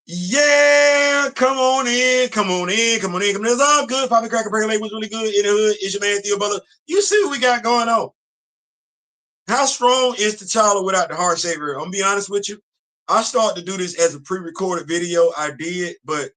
Yeah, come on in, come on in, come on in, come on in. It's all good. Poppy Cracker Percolate was really good in the hood. It's your man Diabolical. You see what we got going on. How strong is T'Challa without the heart saver? I'm gonna be honest with you. I started to do this as a pre-recorded video. I did, but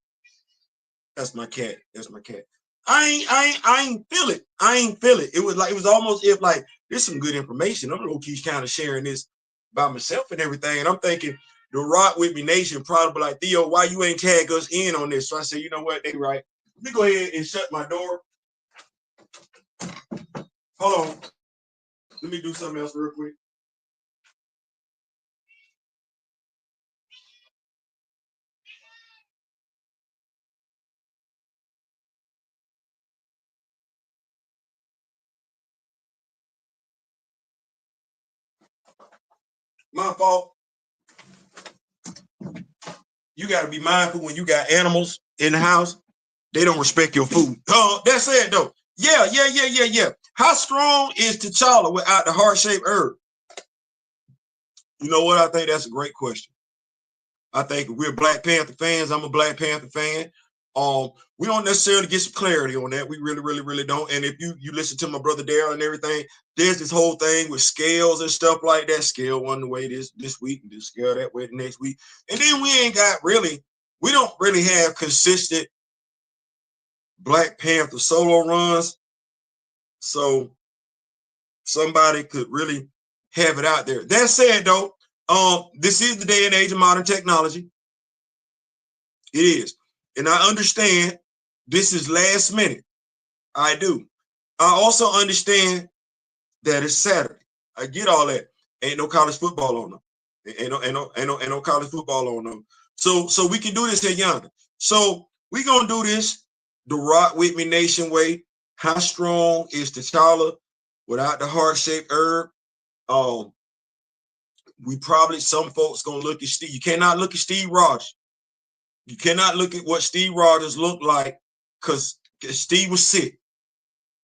that's my cat. That's my cat. I ain't feel it. I ain't feel it. It was almost if like there's some good information. I'm low-key kind of sharing this by myself and everything. And I'm thinking the Rock With Me Nation probably like, Theo, why you ain't tag us in on this? So I said, you know what, they right. Let me go ahead and shut my door. Hold on. Let me do something else real quick. My fault. You got to be mindful when you got animals in the house. They don't respect your food. That's it, though. Yeah. How strong is T'Challa without the heart-shaped herb? You know what? I think that's a great question. I think we're Black Panther fans. I'm a Black Panther fan. We don't necessarily get some clarity on that. We really don't. And if you listen to my brother Dora and everything, there's this whole thing with scales and stuff like that. Scale one way this week, and this scale that way the next week. And then we don't really have consistent Black Panther solo runs. So somebody could really have it out there. That said, though, this is the day and age of modern technology. It is. And I understand this is last minute. I do. I also understand that it's Saturday. I get all that. Ain't no college football on them. Ain't no college football on them. So we can do this at yonder. So we gonna do this the Rock With Me Nation way. How strong is T'Challa without the heart-shaped herb? We probably, some folks gonna look at Steve. You cannot look at Steve Rogers. You cannot look at what Steve Rogers looked like because Steve was sick.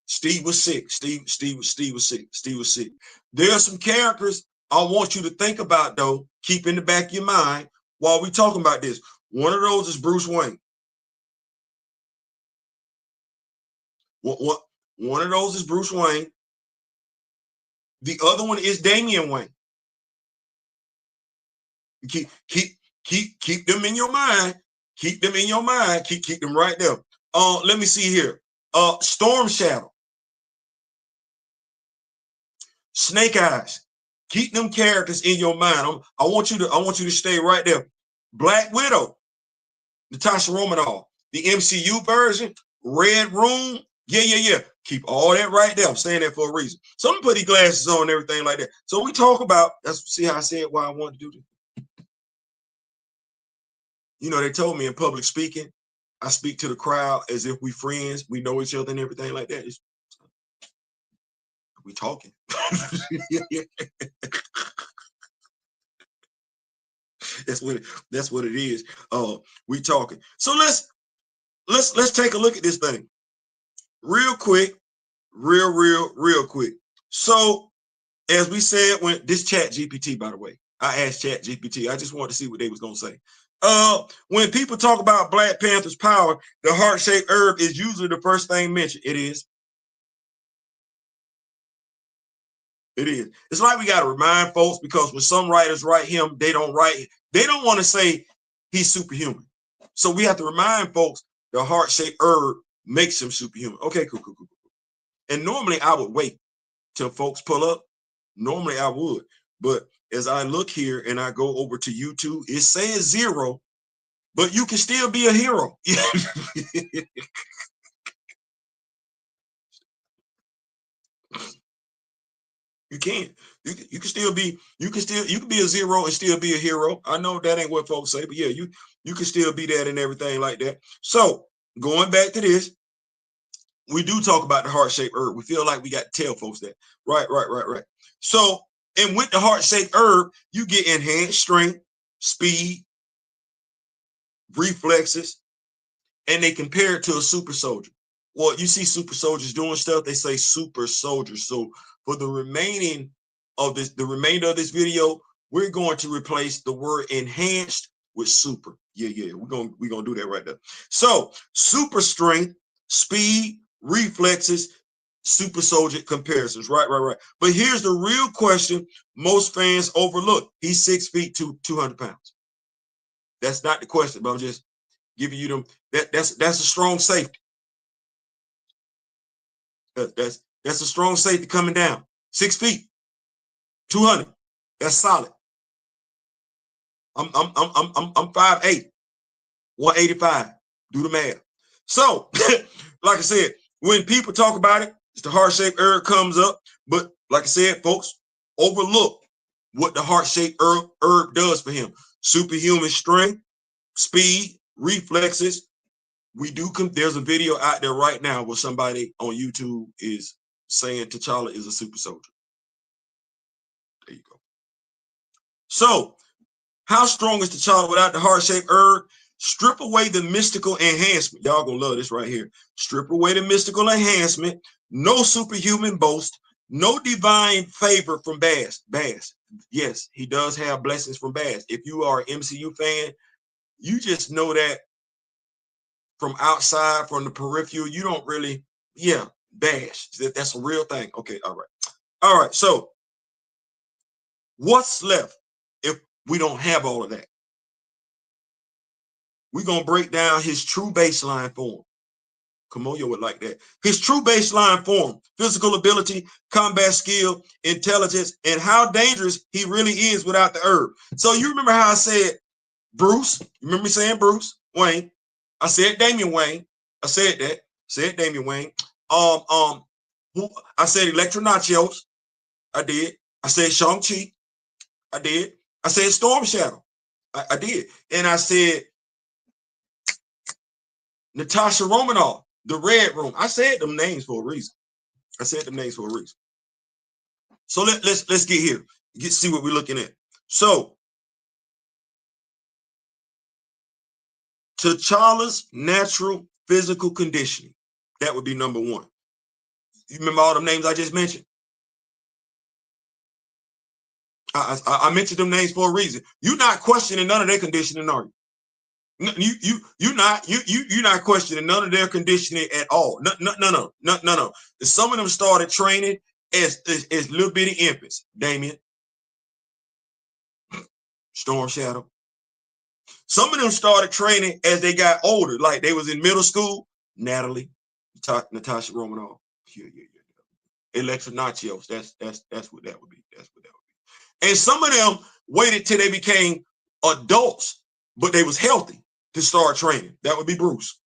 Steve was sick. Steve was sick. Steve was sick. There are some characters I want you to think about, though, keep in the back of your mind while we talking about this. One of those is Bruce Wayne. One of those is Bruce Wayne. The other one is Damian Wayne. Keep them in your mind. Keep them in your mind. Keep them right there. Let me see here. Storm Shadow. Snake Eyes. Keep them characters in your mind. I want you to stay right there. Black Widow, Natasha Romanoff, the MCU version, Red Room. Yeah. Keep all that right there. I'm saying that for a reason. So I'm gonna put these glasses on and everything like that. So we talk about, see how I said why I wanted to do this. You know, they told me in public speaking, I speak to the crowd as if we friends, we know each other and everything like that. We talking. That's what it is. We talking. So let's take a look at this thing real quick, real quick. So as we said, when this Chat GPT, by the way, I asked Chat GPT, I just wanted to see what they was gonna say. When people talk about Black Panther's power, the heart-shaped herb is usually the first thing mentioned. It is. It is. It's like we got to remind folks, because when some writers write him, they don't want to say he's superhuman. So we have to remind folks the heart-shaped herb makes him superhuman. Okay, cool. And normally I would wait till folks pull up. Normally I would. But as I look here and I go over to YouTube, it says 0, but you can still be a hero. You can. You can still be, you can be a 0 and still be a hero. I know that ain't what folks say, but yeah, you can still be that and everything like that. So going back to this, we do talk about the heart-shaped herb. We feel like we got to tell folks that. Right. So, and with the heart-shaped herb, you get enhanced strength, speed, reflexes, and they compare it to a super soldier. Well, you see super soldiers doing stuff, they say super soldiers. So for the remainder of this video, we're going to replace the word enhanced with super. Yeah. We're gonna do that right there. So super strength, speed, reflexes, super soldier comparisons. Right. But here's the real question most fans overlook. He's 6 feet 200 pounds. That's not the question, but I'm just giving you them. That's a strong safety. That's a strong safety coming down. 6 feet, 200. That's solid. I'm 5'8", 185. Do the math. So, like I said, when people talk about it, it's the heart-shaped herb comes up. But like I said, folks, overlook what the heart-shaped herb does for him. Superhuman strength, speed, reflexes. There's a video out there right now where somebody on YouTube is saying T'Challa is a super soldier. There you go. So, how strong is T'Challa without the heart-shaped herb? Strip away the mystical enhancement. Y'all gonna love this right here. Strip away the mystical enhancement. No superhuman boast. No divine favor from Baz. Yes, he does have blessings from Baz. If you are an MCU fan, you just know that from outside, from the peripheral, you don't really, Baz. That's a real thing. Okay, all right. So, what's left if we don't have all of that? We're going to break down his true baseline form. Kimoyo would like that. His true baseline form, physical ability, combat skill, intelligence, and how dangerous he really is without the herb. So you remember how I said Bruce? You remember me saying Bruce Wayne? I said Damian Wayne. I said that. Said Damian Wayne. I said Electro Nachos. I did. I said Shang-Chi. I did. I said Storm Shadow. I did. And I said Natasha Romanoff, the Red Room. I said them names for a reason. So let's get here. See what we're looking at. So T'Challa's natural physical conditioning. That would be number one. You remember all them names I just mentioned? I mentioned them names for a reason. You're not questioning none of their conditioning, are you? You're not questioning none of their conditioning at all. No. Some of them started training as little bitty infants. Damien, Storm Shadow. Some of them started training as they got older, like they was in middle school. Natalie, Natasha Romanoff. Yeah. Electra Nachos. That's what that would be. And some of them waited till they became adults, but they was healthy to start training. That would be Bruce.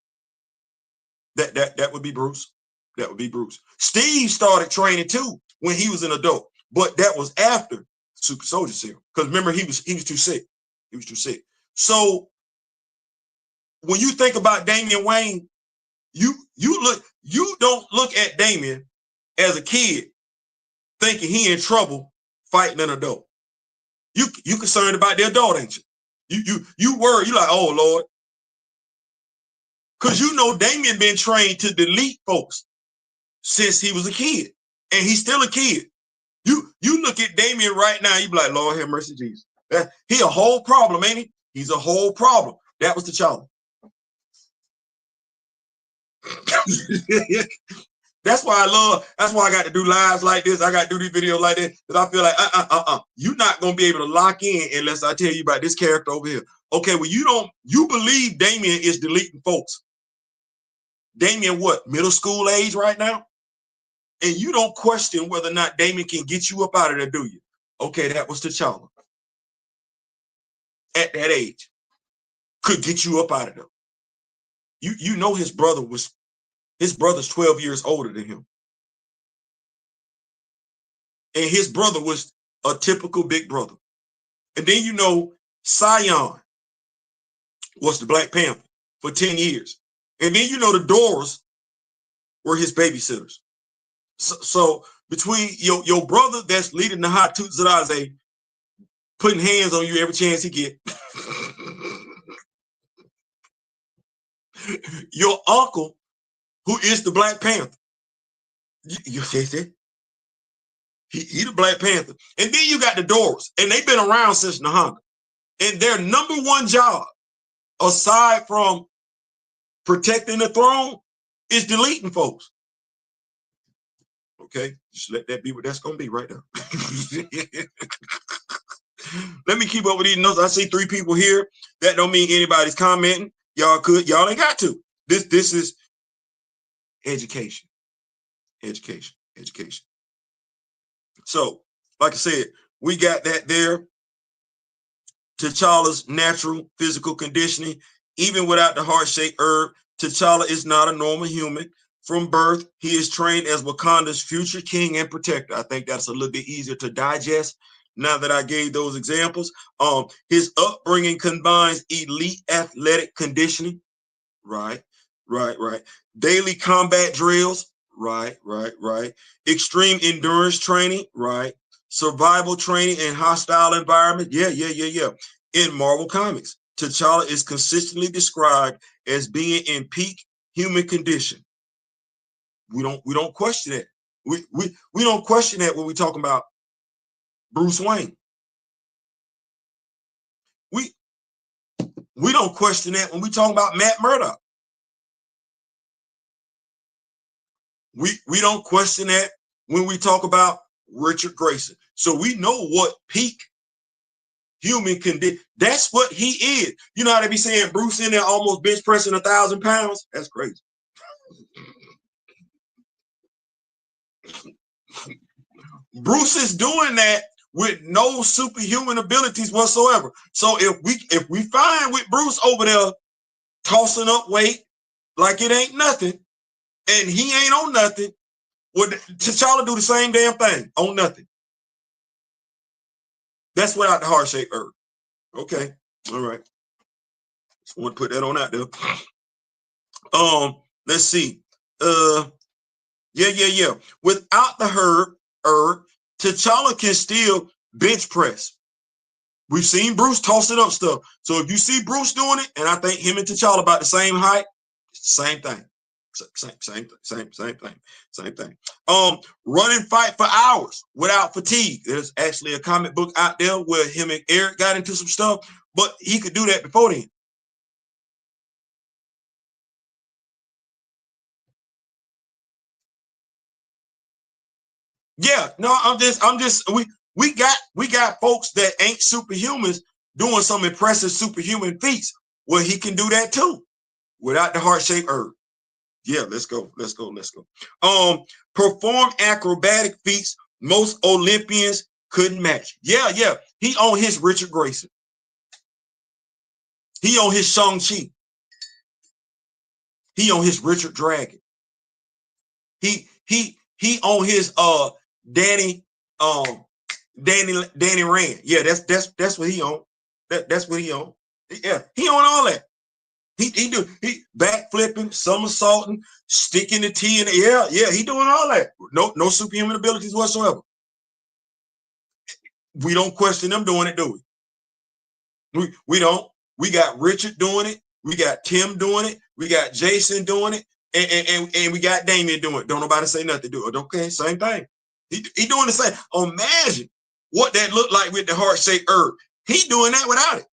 That would be Bruce. Steve started training too when he was an adult, but that was after Super Soldier Serum. Because remember, he was too sick. So when you think about Damian Wayne, you don't look at Damian as a kid thinking he in trouble fighting an adult. You concerned about the adult, ain't you? You worry. You like, oh Lord. Because you know Damian been trained to delete folks since he was a kid. And he's still a kid. You look at Damian right now, you be like, Lord have mercy, Jesus. He a whole problem, ain't he? He's a whole problem. That was T'Challa. That's why I got to do lives like this. I got to do these videos like this. Because I feel like, you're not going to be able to lock in unless I tell you about this character over here. Okay, well, you believe Damian is deleting folks. Damian, what, middle school age right now? And you don't question whether or not Damian can get you up out of there, do you? Okay, that was T'Challa. At that age, could get you up out of there. You know his brother's 12 years older than him. And his brother was a typical big brother. And then you know Sion was the Black Panther for 10 years. And then you know the Doras were his babysitters. So between your brother that's leading the Hot Toots Zadaze, putting hands on you every chance he get, your uncle, who is the Black Panther, you say that? He the Black Panther. And then you got the Doras, and they've been around since Nahanga. And their number one job, aside from protecting the throne, is deleting folks. Okay, just let that be what that's gonna be right now. Let me keep up with these notes. I see 3 people here. That don't mean anybody's commenting. Y'all ain't got to. This is education. Education. So, like I said, we got that there. T'Challa's natural physical conditioning, even without the heart-shaped herb, T'Challa is not a normal human. From birth, he is trained as Wakanda's future king and protector. I think that's a little bit easier to digest now that I gave those examples. His upbringing combines elite athletic conditioning, right. Daily combat drills, right. Extreme endurance training, right. Survival training in hostile environment, yeah. In Marvel Comics, T'Challa is consistently described as being in peak human condition. We don't question that. We don't question that when we talk about Bruce Wayne. We don't question that when we talk about Matt Murdock. We don't question that when we talk about Richard Grayson. So we know what peak human condition. That's what he is. You know how they be saying Bruce in there almost bench pressing 1,000 pounds? That's crazy. Bruce is doing that with no superhuman abilities whatsoever. So if we find with Bruce over there tossing up weight like it ain't nothing, and he ain't on nothing, would T'Challa do the same damn thing on nothing? That's without the heart-shaped herb. Okay, all right. Just want to put that on out there. Let's see. Yeah. Without the herb, T'Challa can still bench press. We've seen Bruce tossing up stuff. So if you see Bruce doing it, and I think him and T'Challa about the same height, it's the same thing. Same thing. Run and fight for hours without fatigue. There's actually a comic book out there where him and Eric got into some stuff, but he could do that before then. Yeah, no, we got folks that ain't superhumans doing some impressive superhuman feats where he can do that too without the heart-shaped herb. Yeah, let's go. Perform acrobatic feats most Olympians couldn't match. Yeah. He on his Richard Grayson. He on his Shang-Chi. He on his Richard Dragon. He on his Danny Rand. Yeah, that's what he on. That's what he on. Yeah, he on all that. He back flipping, somersaulting, sticking the T in the yeah, he doing all that. No superhuman abilities whatsoever. We don't question them doing it, do we? We don't. We got Richard doing it. We got Tim doing it. We got Jason doing it. And we got Damien doing it. Don't nobody say nothing to it. Okay, same thing. He doing the same. Imagine what that looked like with the heart-shaped herb. He doing that without it.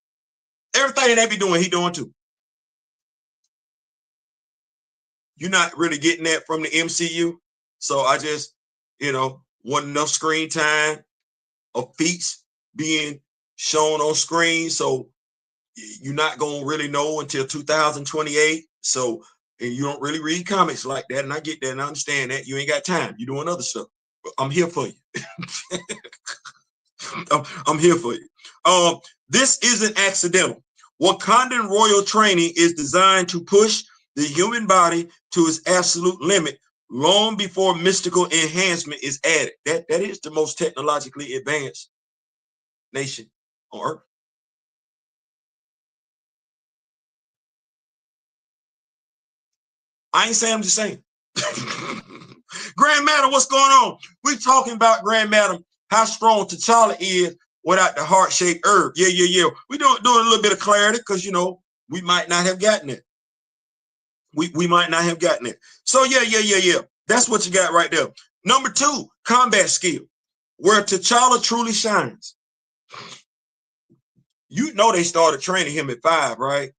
Everything they be doing, he doing too. You're not really getting that from the MCU. So I just, wasn't enough screen time of feats being shown on screen. So you're not going to really know until 2028. So, and you don't really read comics like that. And I get that and I understand that. You ain't got time. You're doing other stuff. But I'm here for you. I'm here for you. This isn't accidental. Wakandan royal training is designed to push the human body to its absolute limit long before mystical enhancement is added. That is the most technologically advanced nation on Earth. I ain't saying, I'm just saying. Grand Madam, what's going on? We're talking about Grand Madam, how strong T'Challa is without the heart-shaped herb. Yeah. We're doing a little bit of clarity because, we might not have gotten it. We might not have gotten it. So yeah. That's what you got right there. Number 2, combat skill, where T'Challa truly shines. You know they started training him at 5, right?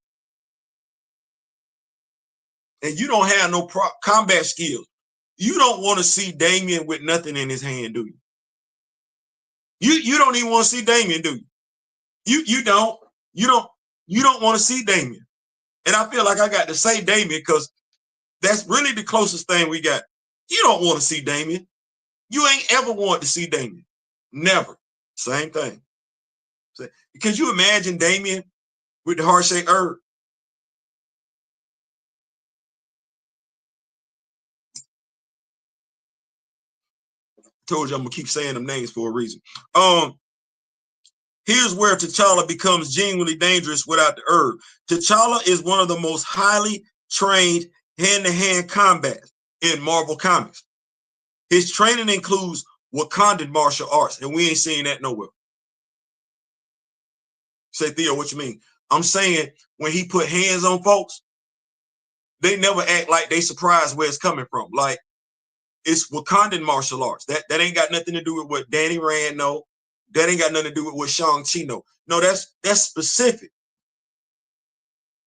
And you don't have no combat skills. You don't want to see Damien with nothing in his hand, do you? You don't even want to see Damien, do you? You don't want to see Damien. And I feel like I got to say Damien because that's really the closest thing we got. You don't want to see Damien. You ain't ever want to see Damien. Never. Same thing. Because you imagine Damien with the heart-shaped herb. Told you I'm gonna keep saying them names for a reason. Here's where T'Challa becomes genuinely dangerous without the herb. T'Challa is one of the most highly trained hand-to-hand combat in Marvel Comics. His training includes Wakandan martial arts, and we ain't seeing that nowhere. Say, Theo, what you mean? I'm saying when he put hands on folks, they never act like they surprised where it's coming from. Like, it's Wakandan martial arts. That ain't got nothing to do with what Danny Rand know. That ain't got nothing to do with what Shang-Chi know. No, that's specific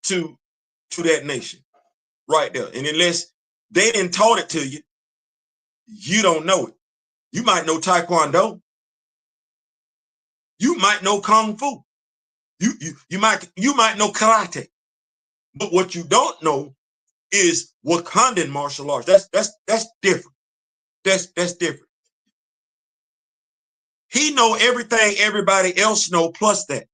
to that nation right there. And unless they didn't taught it to you, you don't know it. You might know Taekwondo. You might know Kung Fu. You might know karate. But what you don't know is Wakandan martial arts. That's different. That's different. He know everything everybody else know plus that.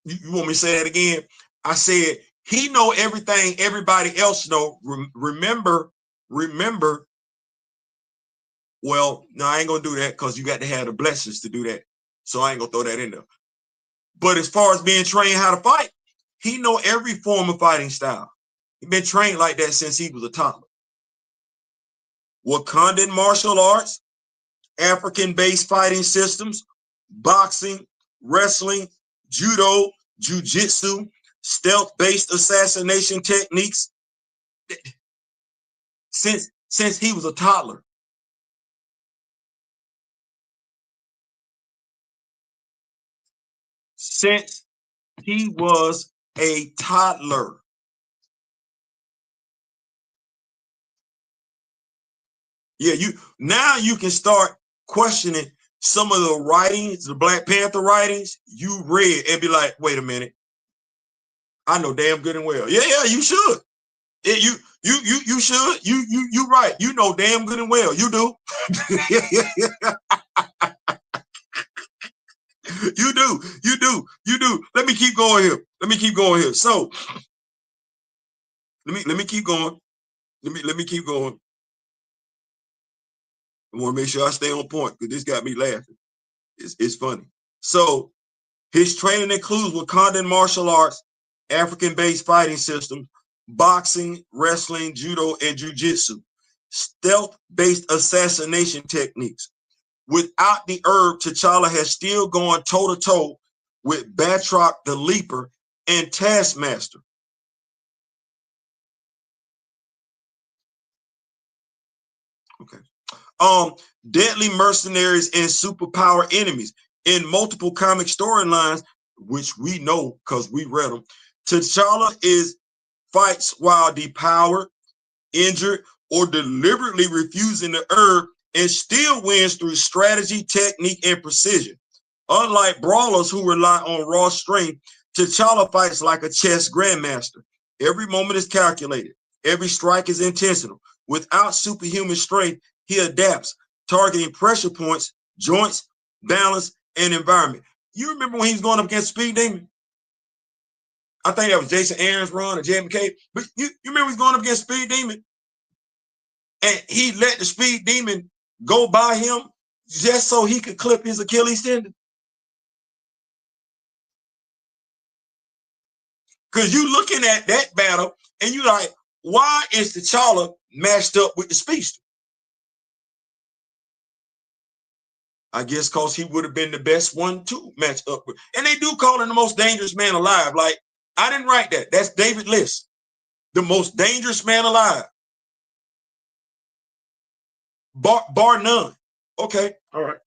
You want me to say that again? I said he know everything everybody else know. Remember. Well, no, I ain't gonna do that because you got to have the blessings to do that. So I ain't gonna throw that in there. But as far as being trained how to fight, he know every form of fighting style. He been trained like that since he was a toddler. Wakandan martial arts, African-based fighting systems, boxing, wrestling, judo, jiu-jitsu, stealth-based assassination techniques. Since he was a toddler. Since he was a toddler. Yeah, now you can start questioning some of the writings, the Black Panther writings you read and be like, wait a minute. I know damn good and well. Yeah, you should. Yeah, you should. You right. You know damn good and well. You do. You do. Let me keep going here. So let me keep going. Let me keep going. I want to make sure I stay on point because this got me laughing. It's funny. So his training includes Wakandan martial arts, African-based fighting systems, boxing, wrestling, judo, and jiu-jitsu, stealth-based assassination techniques. Without the herb, T'Challa has still gone toe-to-toe with Batroc the Leaper and Taskmaster. Okay. Deadly mercenaries and superpower enemies in multiple comic storylines, which we know because we read them. T'Challa fights while depowered, injured, or deliberately refusing the herb and still wins through strategy, technique, and precision. Unlike brawlers who rely on raw strength, T'Challa fights like a chess grandmaster. Every moment is calculated. Every strike is intentional. Without superhuman strength, he adapts, targeting pressure points, joints, balance, and environment. You remember when he was going up against Speed Demon? I think that was Jason Aaron's run or Jed McKay. But you remember he's going up against Speed Demon? And he let the Speed Demon go by him just so he could clip his Achilles tendon. Because you looking at that battle and you like, why is T'Challa matched up with the Speedster? I guess because he would have been the best one to match up with. And they do call him the most dangerous man alive. Like, I didn't write that. That's David List. The most dangerous man alive. bar none. Okay, all right.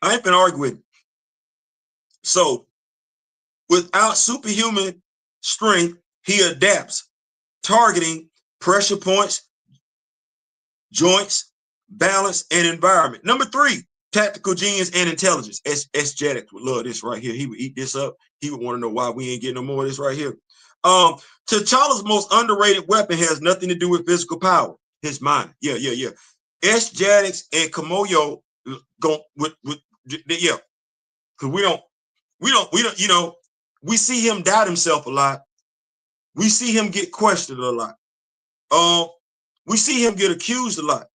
I ain't been arguing with him. So without superhuman strength, he adapts, targeting pressure points, joints, balance, and environment. Number 3, tactical genius and intelligence. S-Jedic would love this right here. He would eat this up. He would want to know why we ain't getting no more of this right here. T'Challa's most underrated weapon has nothing to do with physical power. His mind. Yeah. S-Jedics and Kimoyo go with yeah. Because we don't, you know, we see him doubt himself a lot. We see him get questioned a lot. We see him get accused a lot.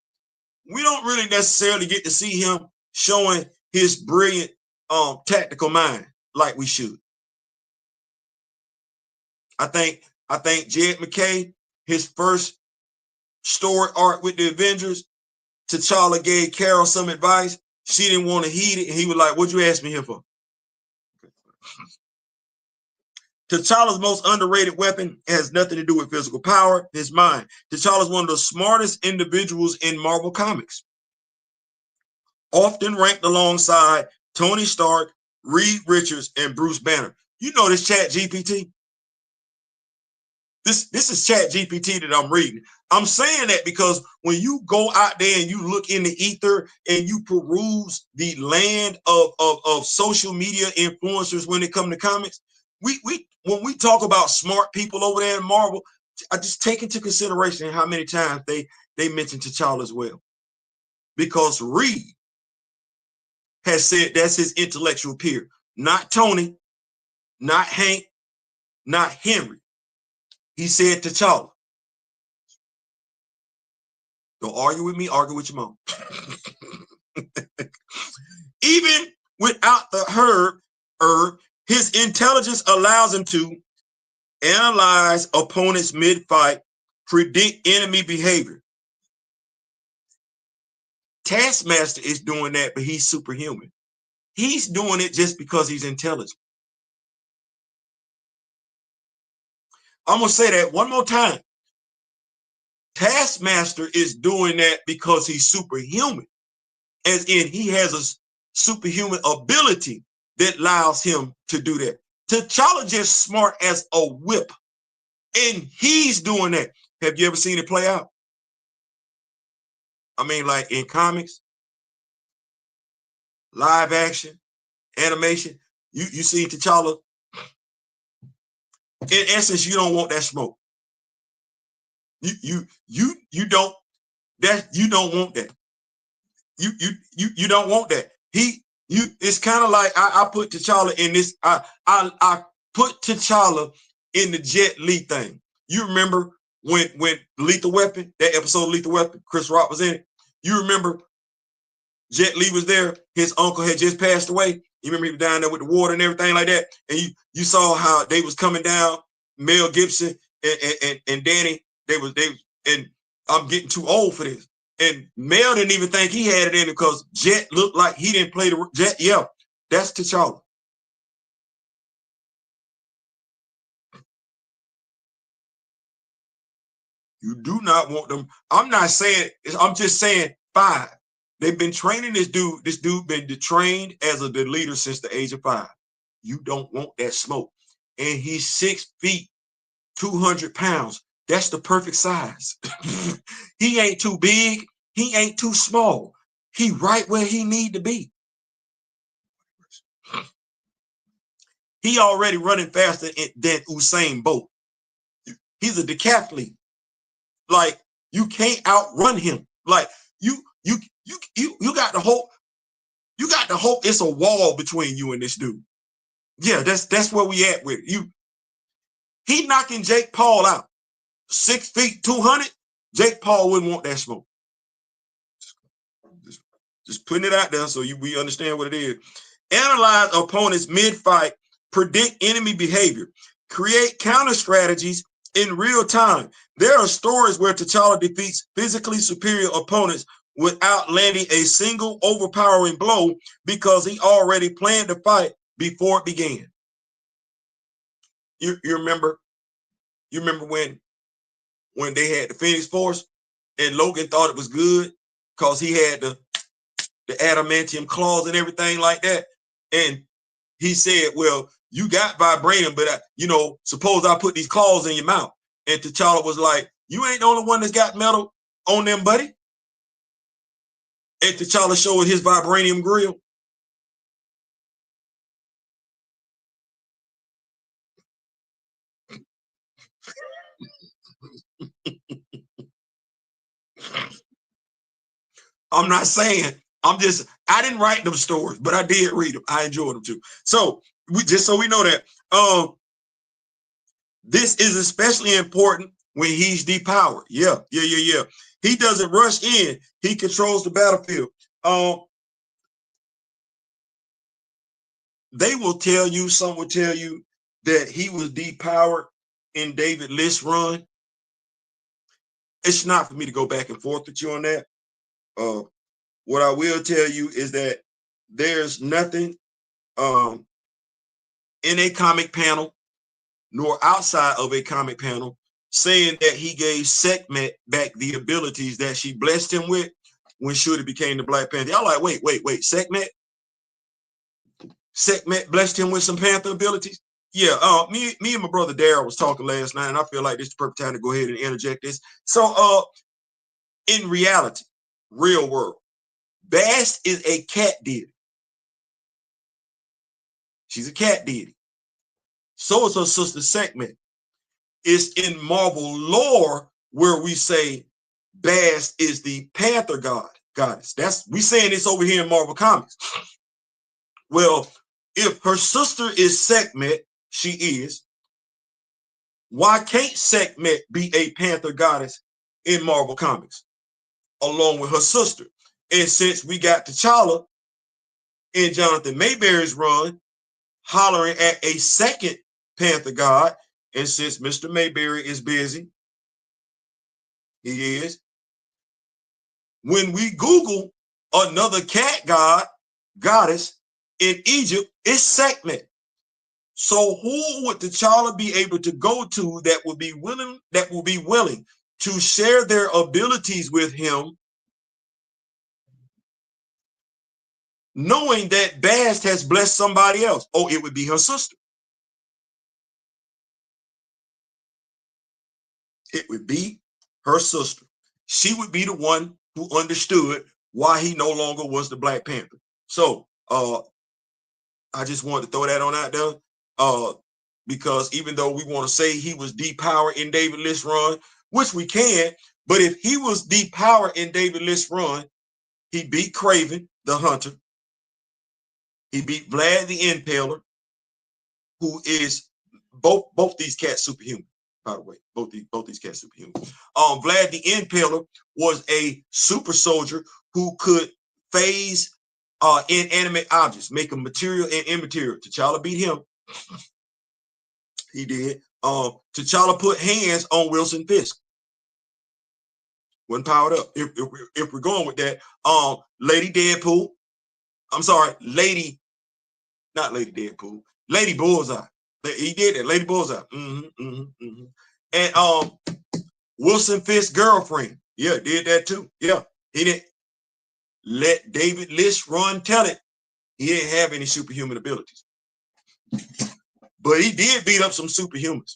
We don't really necessarily get to see him showing his brilliant tactical mind like we should. I think Jed McKay, his first story arc with the Avengers, T'Challa gave Carol some advice. She didn't want to heed it, and he was like, "What'd you ask me here for?" T'Challa's most underrated weapon has nothing to do with physical power, his mind. T'Challa is one of the smartest individuals in Marvel Comics, often ranked alongside Tony Stark, Reed Richards, and Bruce Banner. You know this Chat GPT? This is Chat GPT that I'm reading. I'm saying that because when you go out there and you look in the ether and you peruse the land of social media influencers when it comes to comics, when we talk about smart people over there in Marvel, I just take into consideration how many times they mention T'Challa as well. Because Reed has said that's his intellectual peer, not Tony, not Hank, not Henry. He said T'Challa. Don't argue with me, argue with your mom. Even without the herb, his intelligence allows him to analyze opponents mid-fight, predict enemy behavior. Taskmaster is doing that, but he's superhuman. He's doing it just because he's intelligent. I'm going to say that one more time. Taskmaster is doing that because he's superhuman, as in he has a superhuman ability that allows him to do that. T'Challa just smart as a whip, and he's doing that. Have you ever seen it play out? I mean, like in comics, live action, animation, you see T'Challa. In essence, you don't want that smoke. You don't want that. You don't want that. It's kind of like I put T'Challa in this. I put T'Challa in the Jet Li thing. You remember when Lethal Weapon, that episode of Lethal Weapon, Chris Rock was in it. You remember Jet Li was there. His uncle had just passed away. You remember he was down there with the water and everything like that. And you saw how they was coming down. Mel Gibson and Danny. They and I'm getting too old for this. And Mel didn't even think he had it in it because Jet looked like he didn't play the Jet. Yeah, that's T'Challa. You do not want them. I'm not saying, I'm just saying 5. They've been training this dude. This dude been trained as the leader since the age of 5. You don't want that smoke. And he's 6 feet, 200 pounds. That's the perfect size. He ain't too big. He ain't too small. He right where he need to be. He already running faster than Usain Bolt. He's a decathlete. Like, you can't outrun him. Like, you got the hope. You got the hope it's a wall between you and this dude. Yeah, that's where we at with you. He knocking Jake Paul out. 6 feet, 200. Jake Paul wouldn't want that smoke. Just putting it out there so we understand what it is. Analyze opponents mid-fight, predict enemy behavior, create counter strategies in real time. There are stories where T'Challa defeats physically superior opponents without landing a single overpowering blow because he already planned the fight before it began. You remember when they had the Phoenix Force and Logan thought it was good because he had the adamantium claws and everything like that. And he said, well, you got vibranium, but suppose I put these claws in your mouth. And T'Challa was like, you ain't the only one that's got metal on them, buddy. And T'Challa showed his vibranium grill. I'm not saying, I didn't write them stories, but I did read them. I enjoyed them too. So we know that this is especially important when he's depowered. Yeah. He doesn't rush in. He controls the battlefield. Some will tell you that he was depowered in David List's run. It's not for me to go back and forth with you on that. What I will tell you is that there's nothing in a comic panel nor outside of a comic panel saying that he gave Sekhmet back the abilities that she blessed him with when Shuri became the Black Panther. Y'all like, wait, Sekhmet blessed him with some Panther abilities? Yeah, me and my brother Dara was talking last night, and I feel like this is the perfect time to go ahead and interject this. So, in reality, real world, Bast is a cat deity. She's a cat deity. So is her sister Sekhmet. It's in Marvel lore where we say Bast is the Panther goddess. We saying this over here in Marvel Comics. Well, if her sister is Sekhmet, she is. Why can't Sekhmet be a Panther goddess in Marvel Comics along with her sister? And since we got T'Challa in Jonathan Mayberry's run hollering at a second Panther god, and since Mr. Mayberry is busy, he is. When we Google another cat goddess in Egypt, it's Sekhmet. So who would T'Challa be able to go to that will be willing to share their abilities with him, knowing that Bast has blessed somebody else? Oh, it would be her sister. It would be her sister. She would be the one who understood why he no longer was the Black Panther. So I just wanted to throw that on out there. Because even though we want to say he was depowered in David List's run, which we can, but if he was depowered in David List's run, he beat Kraven the Hunter. He beat Vlad the Impaler, who is both these cats superhuman, by the way. Both these cats superhuman. Vlad the Impaler was a super soldier who could phase inanimate objects, make them material and immaterial. T'Challa beat him. He did. T'Challa put hands on Wilson Fisk. Wasn't powered up. If we're going with that, Lady Deadpool. I'm sorry, not Lady Deadpool. Lady Bullseye. He did that. Lady Bullseye. And Wilson Fisk's girlfriend. Yeah, did that too. Yeah, he didn't let David List run tell it. He didn't have any superhuman abilities. But he did beat up some superhumans.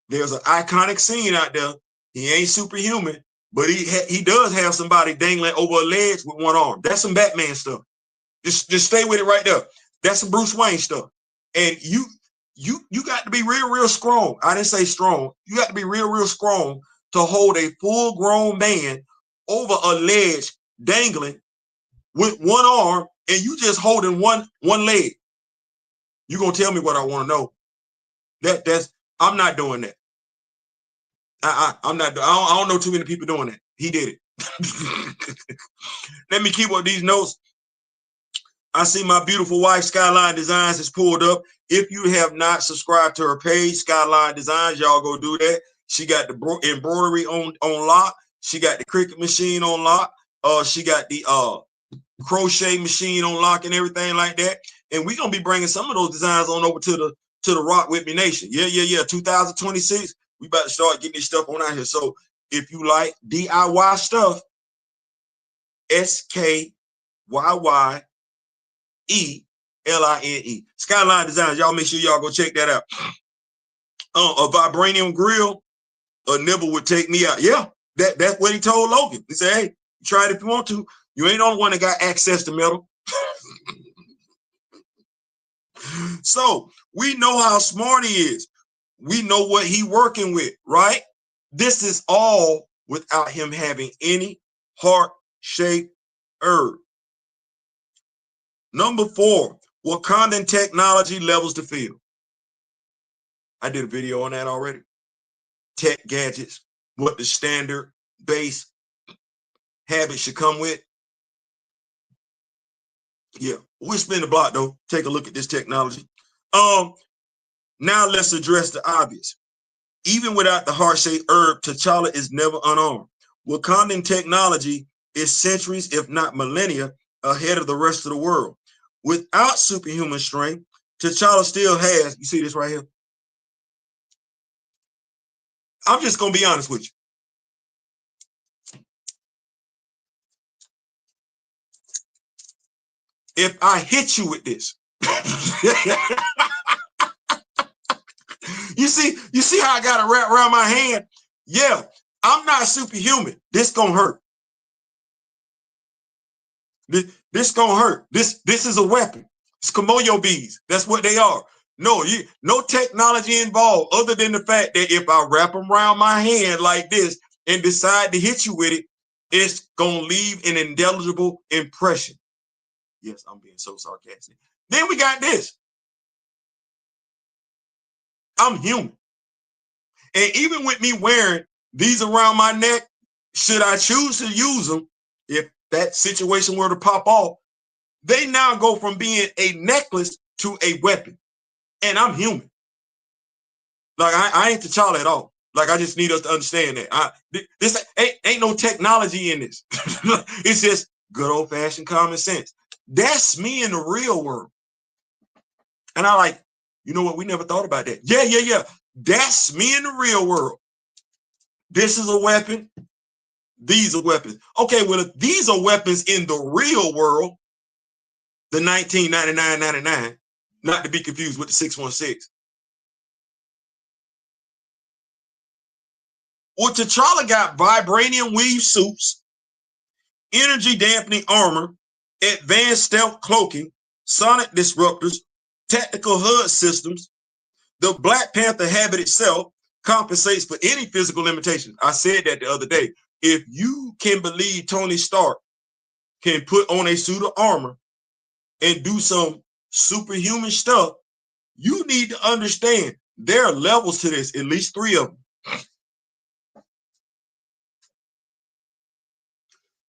There's an iconic scene out there. He ain't superhuman, but he does have somebody dangling over a ledge with one arm. That's some Batman stuff. Just stay with it right there. That's some Bruce Wayne stuff. And you got to be real strong. I didn't say strong. You got to be real strong to hold a full-grown man over a ledge dangling with one arm, and you just holding one leg. You're gonna tell me what I want to know. I'm not doing that. I'm not. I don't know too many people doing that. He did it. Let me keep up these notes. I see my beautiful wife, Skyline Designs, is pulled up. If you have not subscribed to her page, Skyline Designs, y'all go do that. She got the embroidery on lock. She got the Cricut machine on lock. She got the crochet machine on lock and everything like that. And we're gonna be bringing some of those designs on over to the Rock With Me Nation. Yeah. 2026, We about to start getting this stuff on out here. So if you like DIY stuff, SKYYELINE. Skyline Designs. Y'all make sure y'all go check that out. A vibranium grill, a nibble would take me out. Yeah, that's what he told Logan. He said, hey, try it if you want to. You ain't the only one that got access to metal. So we know how smart he is. We know what he working with, right? This is all without him having any heart-shaped herb. Number 4, Wakandan technology levels the field. I did a video on that already. Tech gadgets, what the standard base habit should come with. Yeah, we'll spin the block though. Take a look at this technology. Now let's address the obvious. Even without the heart-shaped herb, T'Challa is never unarmed. Wakandan technology is centuries, if not millennia, ahead of the rest of the world. Without superhuman strength, T'Challa still has, you see this right here? I'm just going to be honest with you. If I hit you with this, you see how I got it wrapped around my hand? Yeah, I'm not superhuman. This gonna hurt. This gonna hurt. This is a weapon. It's Kimoyo bees. That's what they are. No technology involved other than the fact that if I wrap them around my hand like this and decide to hit you with it, it's gonna leave an indelible impression. Yes, I'm being so sarcastic. Then we got this. I'm human. And even with me wearing these around my neck, should I choose to use them, if that situation were to pop off, they now go from being a necklace to a weapon. And I'm human. Like, I ain't T'Challa at all. Like, I just need us to understand that. This ain't no technology in this. It's just good old-fashioned common sense. That's me in the real world. And I like, you know what? We never thought about that. Yeah. That's me in the real world. This is a weapon. These are weapons. Okay, well, if these are weapons in the real world, the 1999, not to be confused with the 616. Well, T'Challa got vibranium weave suits, energy dampening armor, advanced stealth cloaking, sonic disruptors, tactical HUD systems. The Black Panther habit itself compensates for any physical limitations. I said that the other day. If you can believe Tony Stark can put on a suit of armor and do some superhuman stuff, you need to understand there are levels to this, at least 3 of them.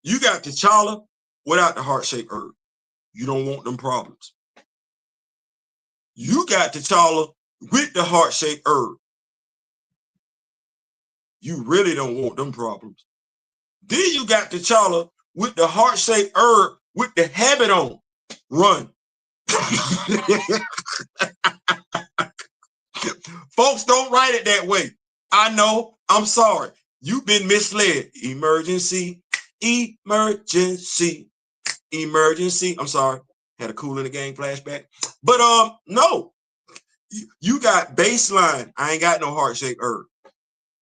You got T'Challa without the heart-shaped herb. You don't want them problems. You got T'Challa with the heart-shaped herb. You really don't want them problems. Then you got T'Challa with the heart-shaped herb with the habit on. Run. Folks don't write it that way. I know. I'm sorry. You've been misled. Emergency. Emergency. Emergency. I'm sorry. Had a Cool in the Game flashback. But no. You got baseline. I ain't got no heart-shaped herb.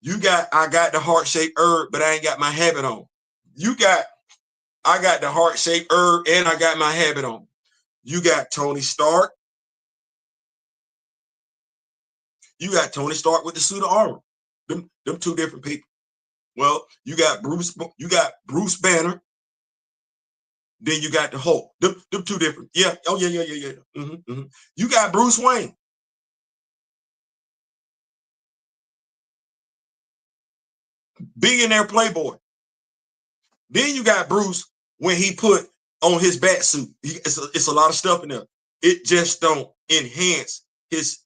I got the heart-shaped herb, but I ain't got my habit on. I got the heart-shaped herb and I got my habit on. You got Tony Stark. You got Tony Stark with the suit of armor. Them 2 different people. Well, you got Bruce Banner. Then you got the Hulk. Them 2 different. Yeah. Oh, yeah. You got Bruce Wayne. Billionaire playboy. Then you got Bruce when he put on his bat suit. It's a lot of stuff in there. It just don't enhance his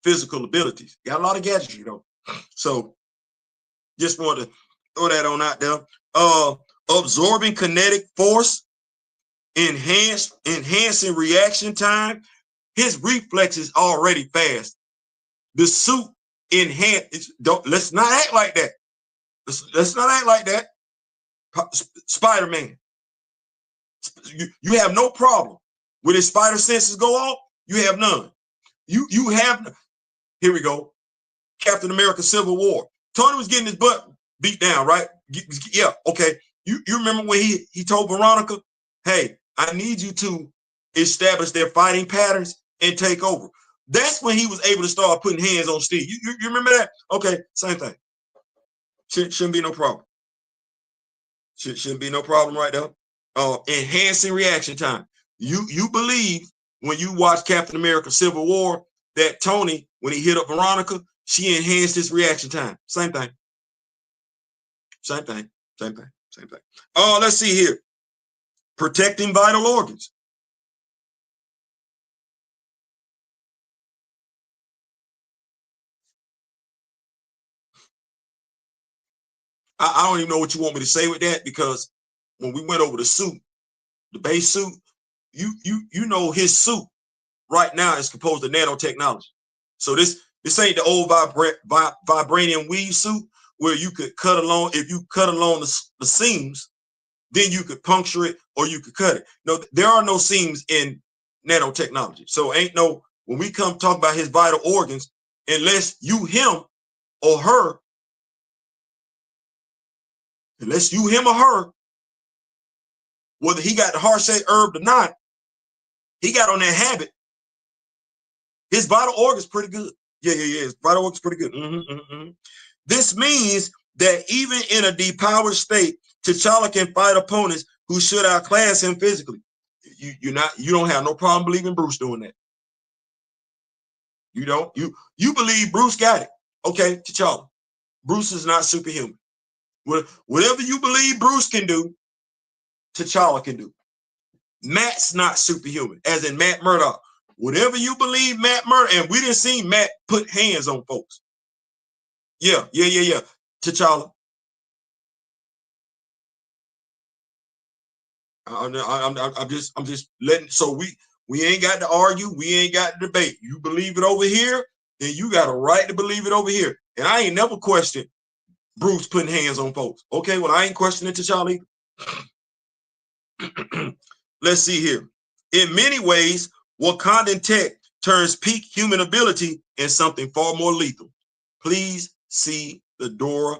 physical abilities. Got a lot of gadgetry though. So just wanted to throw that on out there. Absorbing kinetic force, enhancing reaction time. His reflex is already fast. The suit enhance. Let's not act like that. Let's not act like that. Spider-Man. You have no problem with his spider senses go off. You have none. You have. Here we go. Captain America: Civil War. Tony was getting his butt beat down, right? Yeah. Okay. You remember when he told Veronica, "Hey, I need you to establish their fighting patterns and take over." That's when he was able to start putting hands on Steve. You remember that? Okay. Same thing. Shouldn't be no problem. Shouldn't be no problem right there. Enhancing reaction time. You believe when you watch Captain America: Civil War that Tony, when he hit up Veronica, she enhanced his reaction time. Same thing. Same thing. Same thing. Same thing. Let's see here. Protecting vital organs. I don't even know what you want me to say with that, because when we went over the suit, the base suit, you know his suit right now is composed of nanotechnology. So this ain't the old vibranium weave suit where you could cut along. If you cut along the seams, then you could puncture it or you could cut it. No, there are no seams in nanotechnology. So ain't no, when we come talk about his vital organs, unless you him or her, whether he got the heart-shaped herb or not, he got on that habit. His vital organ's pretty good. Yeah. His vital organ's pretty good. This means that even in a depowered state, T'Challa can fight opponents who should outclass him physically. You don't have no problem believing Bruce doing that. You don't. You believe Bruce got it. Okay, T'Challa. Bruce is not superhuman. Whatever you believe Bruce can do, T'Challa can do. Matt's not superhuman, as in Matt Murdock. Whatever you believe Matt Murdock, and we didn't see Matt put hands on folks. Yeah. T'Challa. I'm just letting. So we ain't got to argue. We ain't got to debate. You believe it over here, then you got a right to believe it over here. And I ain't never questioned Bruce putting hands on folks. Okay, well, I ain't questioning T'Challa either. Let's see here. In many ways, Wakandan tech turns peak human ability into something far more lethal. Please see the Dora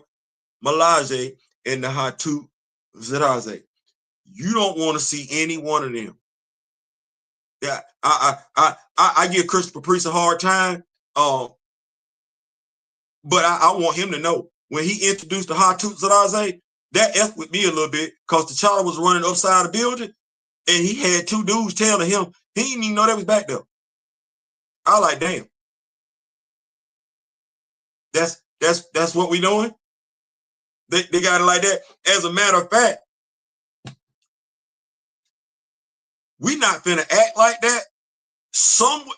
Milaje and the Hatu Zeraze. You don't want to see any one of them. Yeah, I give Christopher Priest a hard time, but I want him to know when he introduced the Hatu Zeraze, that F with me a little bit, because T'Challa was running upside the building and he had two dudes telling him he didn't even know that was back there. I was like, damn. That's what we doing. They got it like that. As a matter of fact, we not finna act like that.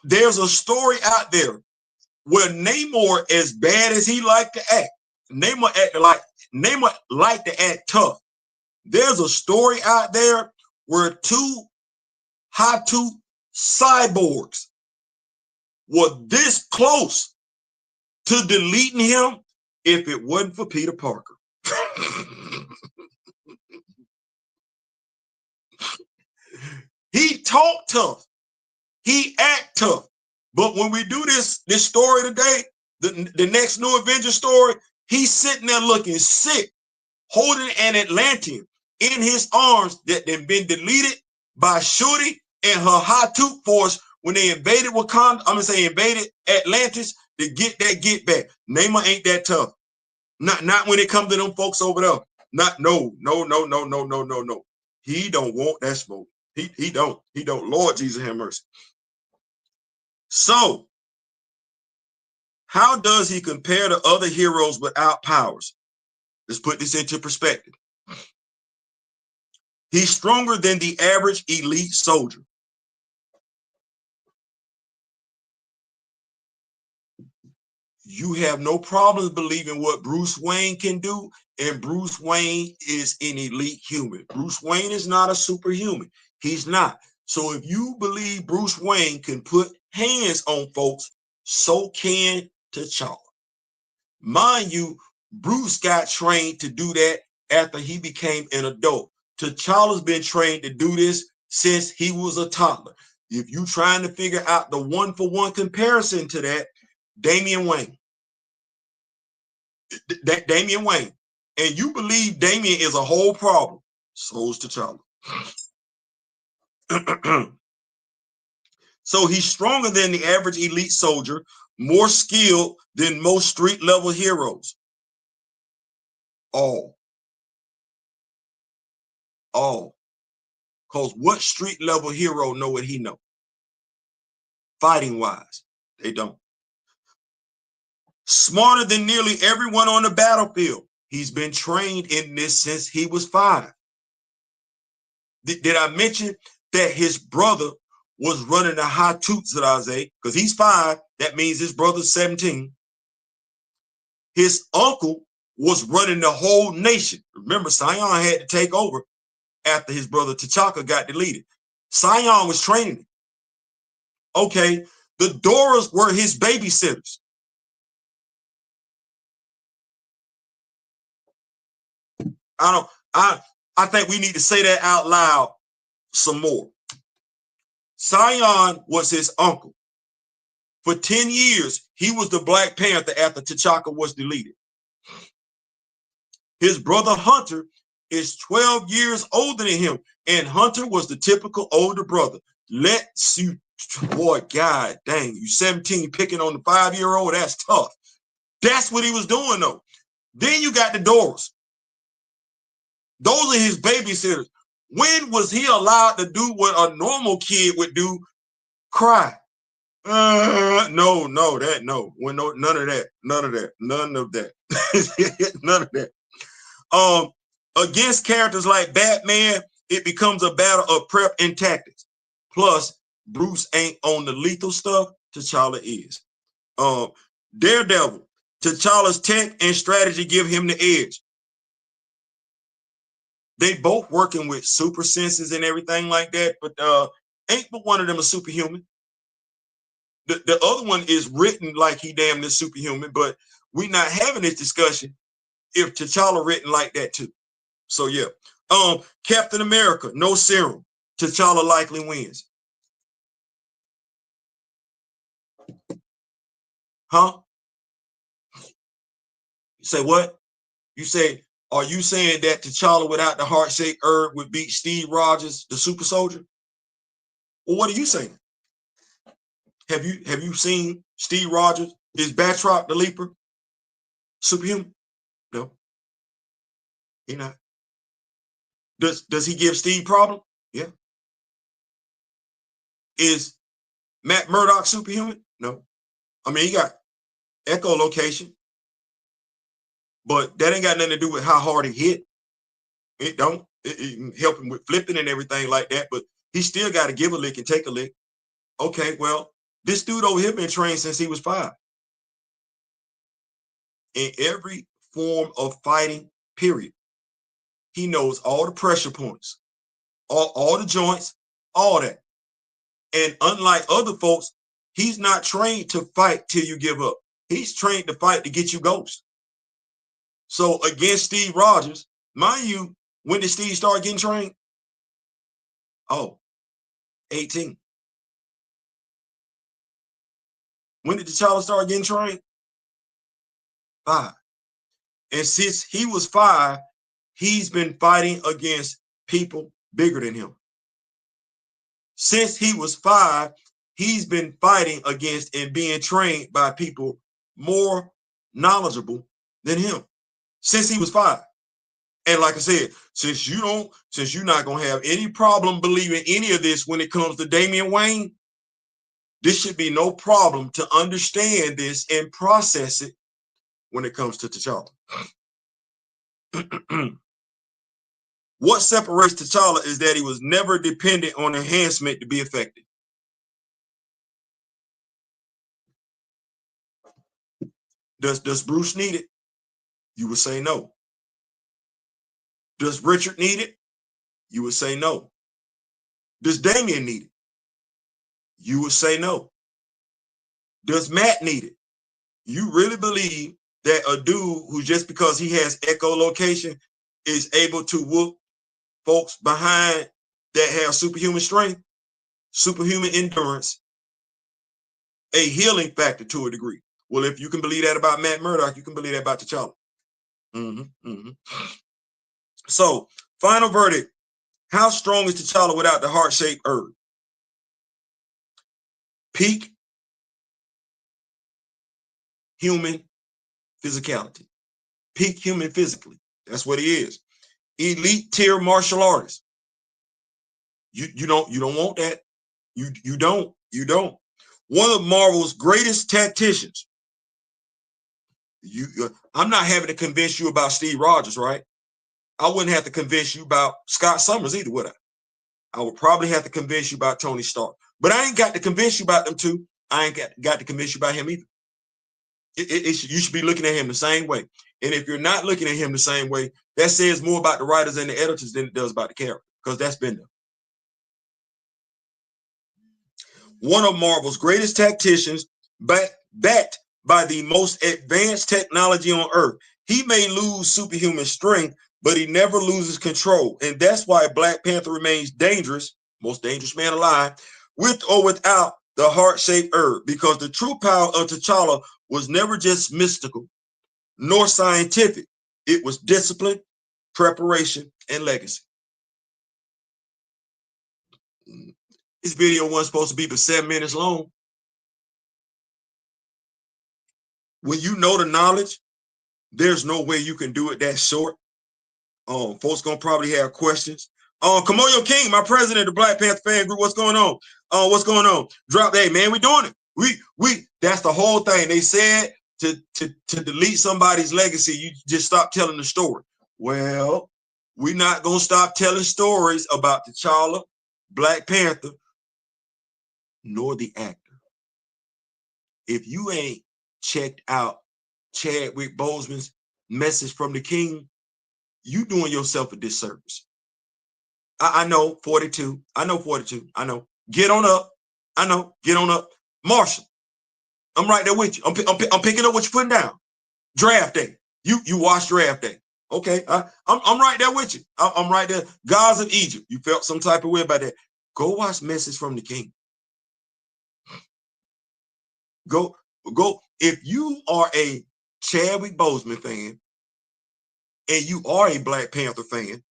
There's a story out there where Namor, as bad as he liked to act, Namor liked to act tough. There's a story out there where two Hatu cyborgs were this close to deleting him if it wasn't for Peter Parker. He talk tough. He act tough. But when we do this story today, the next new Avenger story, he's sitting there looking sick, holding an Atlantean in his arms that had been deleted by Shuri and her Hatu force when they invaded Wakanda. Invaded Atlantis to get back. Namor ain't that tough. Not when it comes to them folks over there. No. He don't want that smoke. He don't. Lord Jesus have mercy. So, how does he compare to other heroes without powers? Let's put this into perspective. He's stronger than the average elite soldier. You have no problems believing what Bruce Wayne can do, and Bruce Wayne is an elite human. Bruce Wayne is not a superhuman. He's not. So if you believe Bruce Wayne can put hands on folks, so can T'Challa. Mind you, Bruce got trained to do that after he became an adult. T'Challa's been trained to do this since he was a toddler. If you're trying to figure out the one-for-one comparison to that, Damian Wayne. Damian Wayne. And you believe Damian is a whole problem. So is T'Challa. So he's stronger than the average elite soldier, more skilled than most street level heroes. All. Because what street level hero know what he know? Fighting wise, they don't. Smarter than nearly everyone on the battlefield. He's been trained in this since he was 5. Did I mention that his brother was running the high toots at Isaiah? Because he's 5, that means his brother's 17. His uncle was running the whole nation. Remember, Sion had to take over after his brother T'Chaka got deleted. Sion was training him. Okay, the Doras were his babysitters. I think we need to say that out loud some more. Sion was his uncle. For 10 years, he was the Black Panther after T'Chaka was deleted. His brother Hunter is 12 years older than him, and Hunter was the typical older brother. Let's you, boy, God dang, you 17 picking on the 5-year-old, that's tough. That's what he was doing, though. Then you got the Doras. Those are his babysitters. When was he allowed to do what a normal kid would do? Cry. No. Well, no, none of that. None of that. None of that. Against characters like Batman, it becomes a battle of prep and tactics. Plus, Bruce ain't on the lethal stuff. T'Challa is. Daredevil. T'Challa's tech and strategy give him the edge. They both working with super senses and everything like that, but ain't but one of them a superhuman. The other one is written like he damn near superhuman, but we're not having this discussion if T'Challa written like that too. So yeah. Captain America, no serum. T'Challa likely wins. Huh? You say what? You say, are you saying that T'Challa without the heart-shaped herb would beat Steve Rogers, the super soldier? Well, what are you saying? Have you seen Steve Rogers? Is Batroc the Leaper superhuman? No, he not. Does he give Steve problem? Yeah. Is Matt Murdock superhuman? No. I mean, he got echolocation, but that ain't got nothing to do with how hard he hit. It don't. It can help him with flipping and everything like that, but he still got to give a lick and take a lick. Okay, well, this dude over here been trained since he was 5. In every form of fighting, period. He knows all the pressure points, all the joints, all that. And unlike other folks, he's not trained to fight till you give up. He's trained to fight to get you ghost. So against Steve Rogers, mind you, when did Steve start getting trained? Oh, 18. When did T'Challa start getting trained? 5. And since he was 5, he's been fighting against people bigger than him. Since he was 5, he's been fighting against and being trained by people more knowledgeable than him. Since he was 5. And like I said, since you're not gonna have any problem believing any of this when it comes to Damian Wayne, this should be no problem to understand this and process it when it comes to T'Challa. What separates T'Challa is that he was never dependent on enhancement to be effective. Does Bruce need it? You would say no. Does Richard need it? You would say no. Does Damian need it? You would say no. Does Matt need it? You really believe that a dude who just because he has echolocation is able to whoop folks behind that have superhuman strength, superhuman endurance, a healing factor to a degree. Well, if you can believe that about Matt Murdock, you can believe that about T'Challa. So, final verdict. How strong is T'Challa without the heart-shaped herb? Peak human physicality. Peak human physically. That's what he is. Elite tier martial artist. You don't want that. You don't. One of Marvel's greatest tacticians. I'm not having to convince you about Steve Rogers, right? I wouldn't have to convince you about Scott Summers either, would I? I would probably have to convince you about Tony Stark. But I ain't got to convince you about them two. I ain't got to convince you about him either. You should be looking at him the same way. And if you're not looking at him the same way, that says more about the writers and the editors than it does about the character, because that's been done. One of Marvel's greatest tacticians, backed by the most advanced technology on Earth. He may lose superhuman strength, but he never loses control. And that's why Black Panther remains dangerous, most dangerous man alive, with or without the heart-shaped herb, because the true power of T'Challa was never just mystical, nor scientific. It was discipline, preparation, and legacy. This video wasn't supposed to be but 7 minutes long. When you know the knowledge, there's no way you can do it that short. Folks gonna probably have questions. Kimoyo King, my president of the Black Panther fan group, what's going on? What's going on? Drop that, man. We doing it. We that's the whole thing. They said to delete somebody's legacy, you just stop telling the story. Well, we're not gonna stop telling stories about T'Challa, Black Panther, nor the actor. If you ain't checked out Chadwick Boseman's Message from the King, you doing yourself a disservice. I know 42. I know 42. I know. Get on up. I know. Get on up. Marshall, I'm right there with you. I'm picking up what you're putting down. Draft day. You watch draft day. Okay. I'm right there with you. I'm right there. Gods of Egypt. You felt some type of way about that. Go watch Message from the King. Go. If you are a Chadwick Boseman fan and you are a Black Panther fan,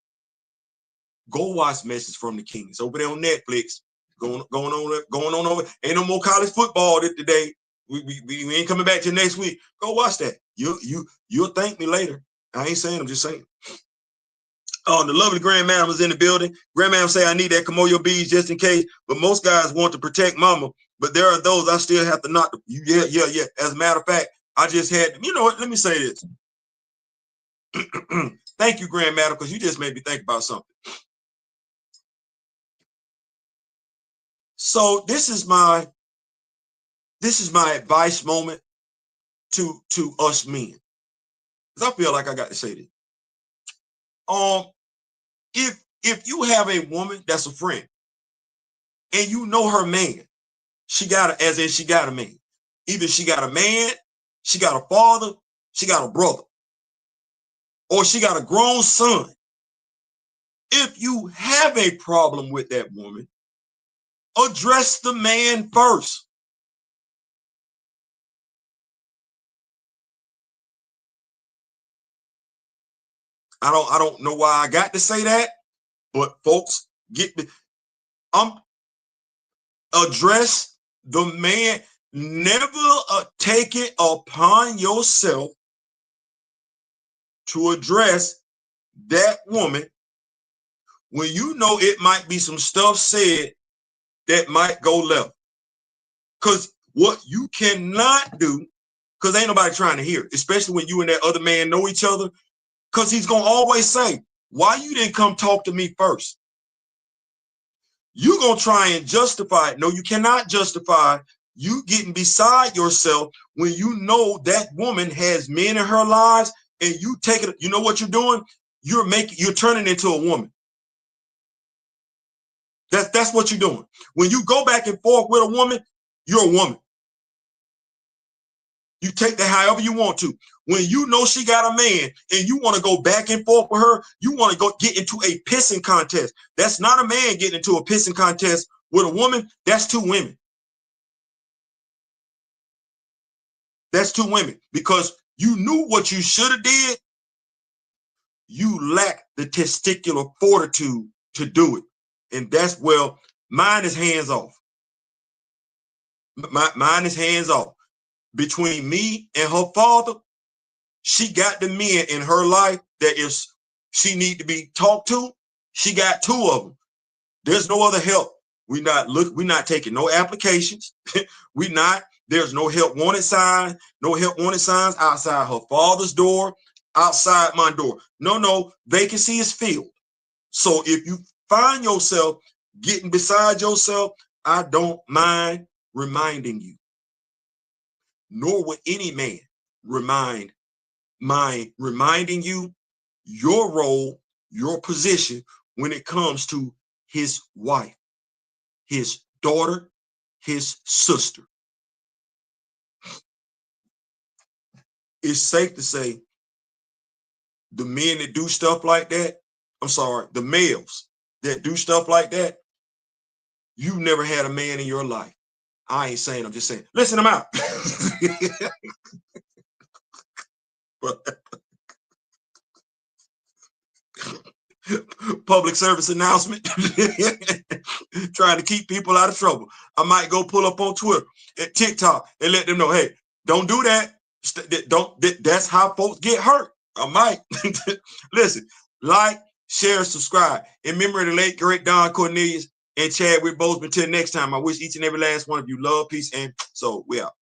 go watch Message from the King. It's over there on Netflix. Going on over. Ain't no more college football today. We ain't coming back to next week. Go watch that. You'll thank me later. I ain't saying, I'm just saying. The lovely Grand Madam is in the building. Grand Madam say I need that Kimoyo beads just in case, but most guys want to protect mama. But there are those I still have to knock. Yeah. As a matter of fact, I just had, you know what? Let me say this. Thank you, Grand Madam, because you just made me think about something. So this is my advice moment to us men, because I feel like I got to say this. If you have a woman that's a friend and you know her man, she got a man. Either she got a man, she got a father, she got a brother, or she got a grown son. If you have a problem with that woman, address the man first. I don't know why I got to say that, but folks, address the man. Never take it upon yourself to address that woman when you know it might be some stuff said that might go left. Because what you cannot do, because ain't nobody trying to hear, especially when you and that other man know each other, because he's going to always say, why you didn't come talk to me first? You're going to try and justify it. No, you cannot justify you getting beside yourself when you know that woman has men in her lives and you take it. You know what you're doing? You're turning into a woman. That's what you're doing. When you go back and forth with a woman, you're a woman. You take that however you want to. When you know she got a man and you want to go back and forth with her, you want to go get into a pissing contest. That's not a man getting into a pissing contest with a woman. That's two women. That's two women, because you knew what you should have did. You lack the testicular fortitude to do it. And that's, well, mine is hands off. Mine is hands off. Between me and her father, she got the men in her life that if she need to be talked to, she got two of them. There's no other help. We're not taking no applications. There's no help wanted sign, no help wanted signs outside her father's door, outside my door. No, vacancy is filled. So if you find yourself getting beside yourself, I don't mind reminding you, nor would any man mind reminding you your role, your position when it comes to his wife, his daughter, his sister. It's safe to say the men that do stuff like that, the males that do stuff like that, you've never had a man in your life. I ain't saying, I'm just saying, listen, I'm out. Public service announcement. Trying to keep people out of trouble. I might go pull up on Twitter and TikTok and let them know, hey, don't do that. That's how folks get hurt. I might. Listen, like, share, subscribe. In memory of the late great Don Cornelius and Chadwick Boseman. Until next time, I wish each and every last one of you love, peace, and so we out.